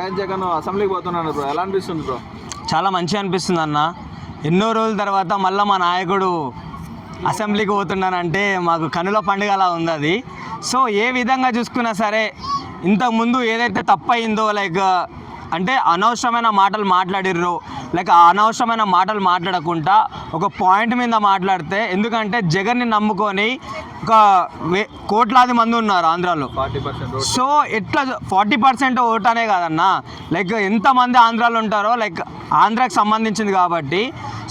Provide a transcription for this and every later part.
YS Jagan అసెంబ్లీకి పోతున్నాను bro, ఎలా అనిపిస్తుంది బ్రో? చాలా మంచిగా అనిపిస్తుంది అన్న. ఎన్నో రోజుల తర్వాత మళ్ళీ మా నాయకుడు అసెంబ్లీకి పోతున్నానంటే మాకు కనుల పండుగలా ఉంది అది. సో ఏ విధంగా చూసుకున్నా సరే ఇంతకుముందు ఏదైతే తప్పయిందో లైక్ అంటే అనవసరమైన మాటలు మాట్లాడిర్రు, లైక్ ఆ అనవసరమైన మాటలు మాట్లాడకుండా ఒక పాయింట్ మీద మాట్లాడితే, ఎందుకంటే జగన్ని నమ్ముకొని ఒక కోట్లాది మంది ఉన్నారు ఆంధ్రాలో. 40% సో ఎట్లా 40% ఓట్ అనే కాదన్నా, లైక్ ఎంతమంది ఆంధ్రాలో ఉంటారో లైక్ ఆంధ్రాకి సంబంధించింది కాబట్టి,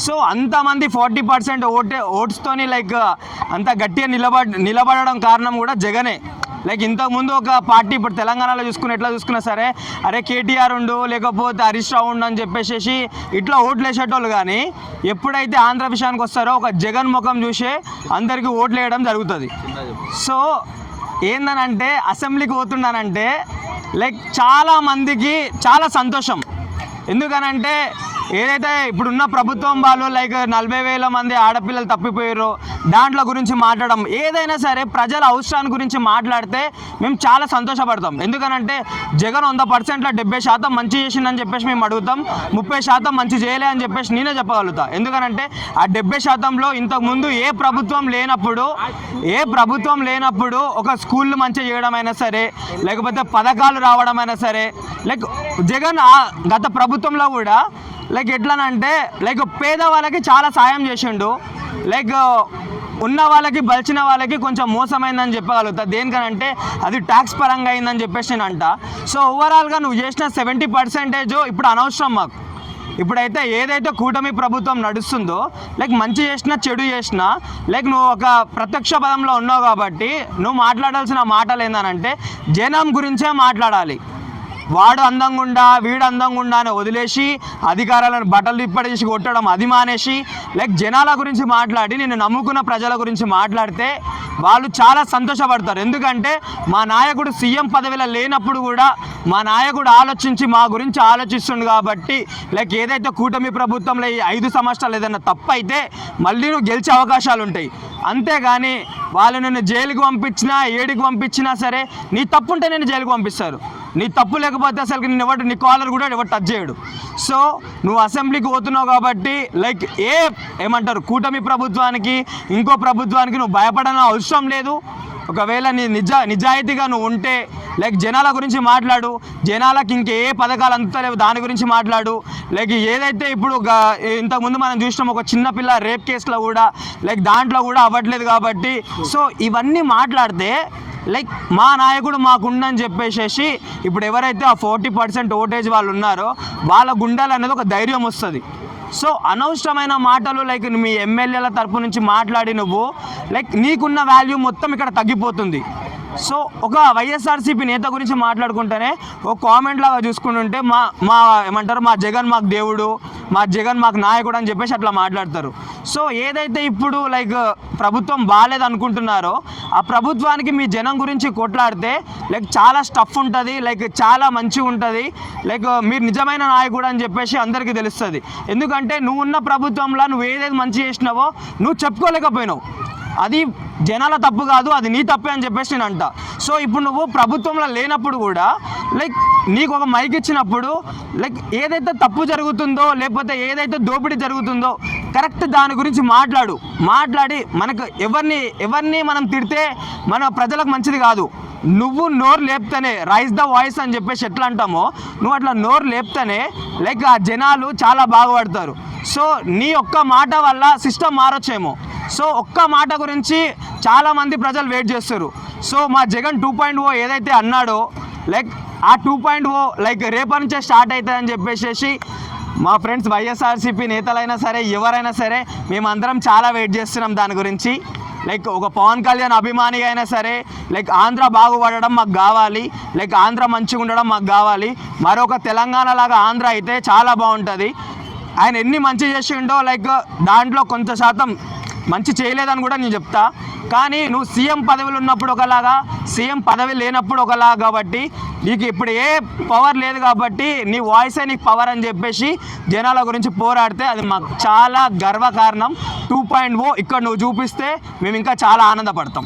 సో అంతమంది 40% ఓట్స్తోని లైక్ అంత గట్టిగా నిలబడడం కారణం కూడా జగనే. లైక్ ఇంతకుముందు ఒక పార్టీ ఇప్పుడు తెలంగాణలో ఎట్లా చూసుకున్నా సరే అరే కేటీఆర్ ఉండు లేకపోతే హరీష్ రావు ఉండు అని చెప్పేసి ఇట్లా ఓట్లు వేసేటోళ్ళు, కానీ ఎప్పుడైతే ఆంధ్ర విషయానికి వస్తారో ఒక జగన్ ముఖం చూసి అందరికీ ఓట్లు వేయడం జరుగుతుంది. సో ఏందనంటే అసెంబ్లీకి పోతున్నానంటే లైక్ చాలామందికి చాలా సంతోషం. ఎందుకనంటే ఏదైతే ఇప్పుడున్న ప్రభుత్వం వాళ్ళు లైక్ 40,000 మంది ఆడపిల్లలు తప్పిపోయారో దాంట్లో గురించి మాట్లాడడం, ఏదైనా సరే ప్రజల అవసరాన్ని గురించి మాట్లాడితే మేము చాలా సంతోషపడతాం. ఎందుకనంటే జగన్ 100%లో 70% మంచి చేసిందని చెప్పేసి మేము అడుగుతాం, 30% మంచి చేయలే అని చెప్పేసి నేనే చెప్పగలుగుతా. ఎందుకనంటే ఆ 70%లో ఇంతకుముందు ఏ ప్రభుత్వం లేనప్పుడు ఒక స్కూళ్ళు మంచిగా చేయడం అయినా సరే, లేకపోతే పథకాలు రావడం అయినా సరే, లైక్ జగన్ గత ప్రభుత్వంలో కూడా లైక్ ఎట్లానంటే లైక్ పేదవాళ్ళకి చాలా సాయం చేసిండు, లైక్ ఉన్న వాళ్ళకి బలిచిన వాళ్ళకి కొంచెం మోసమైందని చెప్పగలుగుతా. దేనికనంటే అది ట్యాక్స్ పరంగా అయిందని చెప్పేసి నేను అంట. సో ఓవరాల్గా నువ్వు చేసిన 70% ఇప్పుడు అనవసరం మాకు. ఇప్పుడైతే ఏదైతే కూటమి ప్రభుత్వం నడుస్తుందో లైక్ మంచి చేసినా చెడు చేసినా లైక్ నువ్వు ఒక ప్రత్యక్ష పదంలో ఉన్నావు కాబట్టి నువ్వు మాట్లాడాల్సిన మాటలు ఏందనంటే జనం గురించే మాట్లాడాలి. వాడు అందంగా ఉండా వీడు అందంగా ఉండా అని వదిలేసి అధికారాలను బట్టలు తిప్పడేసి కొట్టడం అది మానేసి లైక్ జనాల గురించి మాట్లాడి నేను నమ్ముకున్న ప్రజల గురించి మాట్లాడితే వాళ్ళు చాలా సంతోషపడతారు. ఎందుకంటే మా నాయకుడు సీఎం పదవిలో లేనప్పుడు కూడా మా నాయకుడు ఆలోచించి మా గురించి ఆలోచిస్తుండు కాబట్టి లైక్ ఏదైతే కూటమి ప్రభుత్వంలో ఈ 5 సంవత్సరాలు ఏదైనా తప్పు అయితే మళ్ళీ నువ్వు గెలిచే అవకాశాలు ఉంటాయి. అంతేగాని వాళ్ళు నిన్ను జైలుకి పంపించినా ఏడికి పంపించినా సరే నీ తప్పు ఉంటే నేను జైలుకి పంపిస్తారు, నీ తప్పు లేకపోతే అసలు నీ కాలర్ కూడా ఎవరు టచ్ చేయడు. సో నువ్వు అసెంబ్లీకి పోతున్నావు కాబట్టి లైక్ ఏమంటారు కూటమి ప్రభుత్వానికి ఇంకో ప్రభుత్వానికి నువ్వు భయపడని అవసరం లేదు. ఒకవేళ నీ నిజాయితీగా నువ్వు ఉంటే లైక్ జనాల గురించి మాట్లాడు, జనాలకు ఇంకే పథకాలు అందుతలేవు దాని గురించి మాట్లాడు. లైక్ ఏదైతే ఇప్పుడు ఇంతకుముందు మనం చూసినాం ఒక చిన్నపిల్ల రేప్ కేసులో కూడా లైక్ దాంట్లో కూడా అవ్వట్లేదు కాబట్టి, సో ఇవన్నీ మాట్లాడితే లైక్ మా నాయకుడు మాకుండని చెప్పేసి ఇప్పుడు ఎవరైతే ఆ 40% ఓటేజ్ వాళ్ళు ఉన్నారో వాళ్ళ గుండాలు అనేది ఒక ధైర్యం వస్తుంది. సో అనవసరమైన మాటలు లైక్ మీ ఎమ్మెల్యేల తరపు నుంచి మాట్లాడి నువ్వు లైక్ నీకున్న వాల్యూ మొత్తం ఇక్కడ తగ్గిపోతుంది. సో ఒక వైఎస్ఆర్సీపీ నేత గురించి మాట్లాడుకుంటేనే ఒక కామెంట్ లాగా చూసుకుంటుంటే మా ఏమంటారు మా జగన్ మాకు దేవుడు, మా జగన్ మాకు నాయకుడు అని చెప్పేసి అట్లా మాట్లాడతారు. సో ఏదైతే ఇప్పుడు లైక్ ప్రభుత్వం బాగాలేదు అనుకుంటున్నారో ఆ ప్రభుత్వానికి మీ జనం గురించి కొట్లాడితే లైక్ చాలా స్టఫ్ ఉంటుంది, లైక్ చాలా మంచిగా ఉంటుంది, లైక్ మీరు నిజమైన నాయకుడు అని చెప్పేసి అందరికీ తెలుస్తుంది. ఎందుకంటే నువ్వు ఉన్న ప్రభుత్వంలో నువ్వు ఏదైతే మంచి చేసినావో నువ్వు చెప్పుకోలేకపోయినావు, అది జనాల తప్పు కాదు, అది నీ తప్పే అని చెప్పేసి నేను అంట. సో ఇప్పుడు నువ్వు ప్రభుత్వంలో లేనప్పుడు కూడా లైక్ నీకు ఒక మైక్ ఇచ్చినప్పుడు లైక్ ఏదైతే తప్పు జరుగుతుందో లేకపోతే ఏదైతే దోపిడీ జరుగుతుందో కరెక్ట్ దాని గురించి మాట్లాడి మనకు ఎవరిని మనం తిడితే మన ప్రజలకు మంచిది కాదు. నువ్వు నోరు లేపుతానే రైజ్ ద వాయిస్ అని చెప్పేసి ఎట్లా అంటామో నువ్వు అట్లా నోరు లేపుతానే లైక్ ఆ జనాలు చాలా బాగుపడతారు. సో నీ ఒక్క మాట వల్ల సిస్టమ్ మారొచ్చేమో. సో ఒక్క మాట గురించి చాలామంది ప్రజలు వెయిట్ చేస్తారు. సో మా జగన్ 2.0 ఏదైతే అన్నాడో లైక్ ఆ 2.0 లైక్ రేపటి నుంచే స్టార్ట్ అవుతుందని చెప్పేసి మా ఫ్రెండ్స్ వైఎస్ఆర్సీపీ నేతలైనా సరే ఎవరైనా సరే మేమందరం చాలా వెయిట్ చేస్తున్నాం దాని గురించి. లైక్ ఒక పవన్ కళ్యాణ్ అభిమానిగా అయినా సరే లైక్ ఆంధ్ర బాగుపడడం మాకు కావాలి, లైక్ ఆంధ్ర మంచిగా ఉండడం మాకు కావాలి. మరొక తెలంగాణ లాగా ఆంధ్ర అయితే చాలా బాగుంటుంది. ఆయన ఎన్ని మంచి చేసిండో లైక్ దాంట్లో కొంత శాతం మంచి చేయలేదని కూడా నేను చెప్తా. కానీ నువ్వు సీఎం పదవిలో ఉన్నప్పుడు ఒకలాగా, సీఎం పదవి లేనప్పుడు ఒకలాగా కాబట్టి నీకు ఇప్పుడు ఏ పవర్ లేదు కాబట్టి నీ వాయిసే నీకు పవర్ అని చెప్పేసి జనాల గురించి పోరాడితే అది మాకు చాలా గర్వకారణం. 2.0 ఇక్కడ నువ్వు చూపిస్తే మేము ఇంకా చాలా ఆనందపడతాం.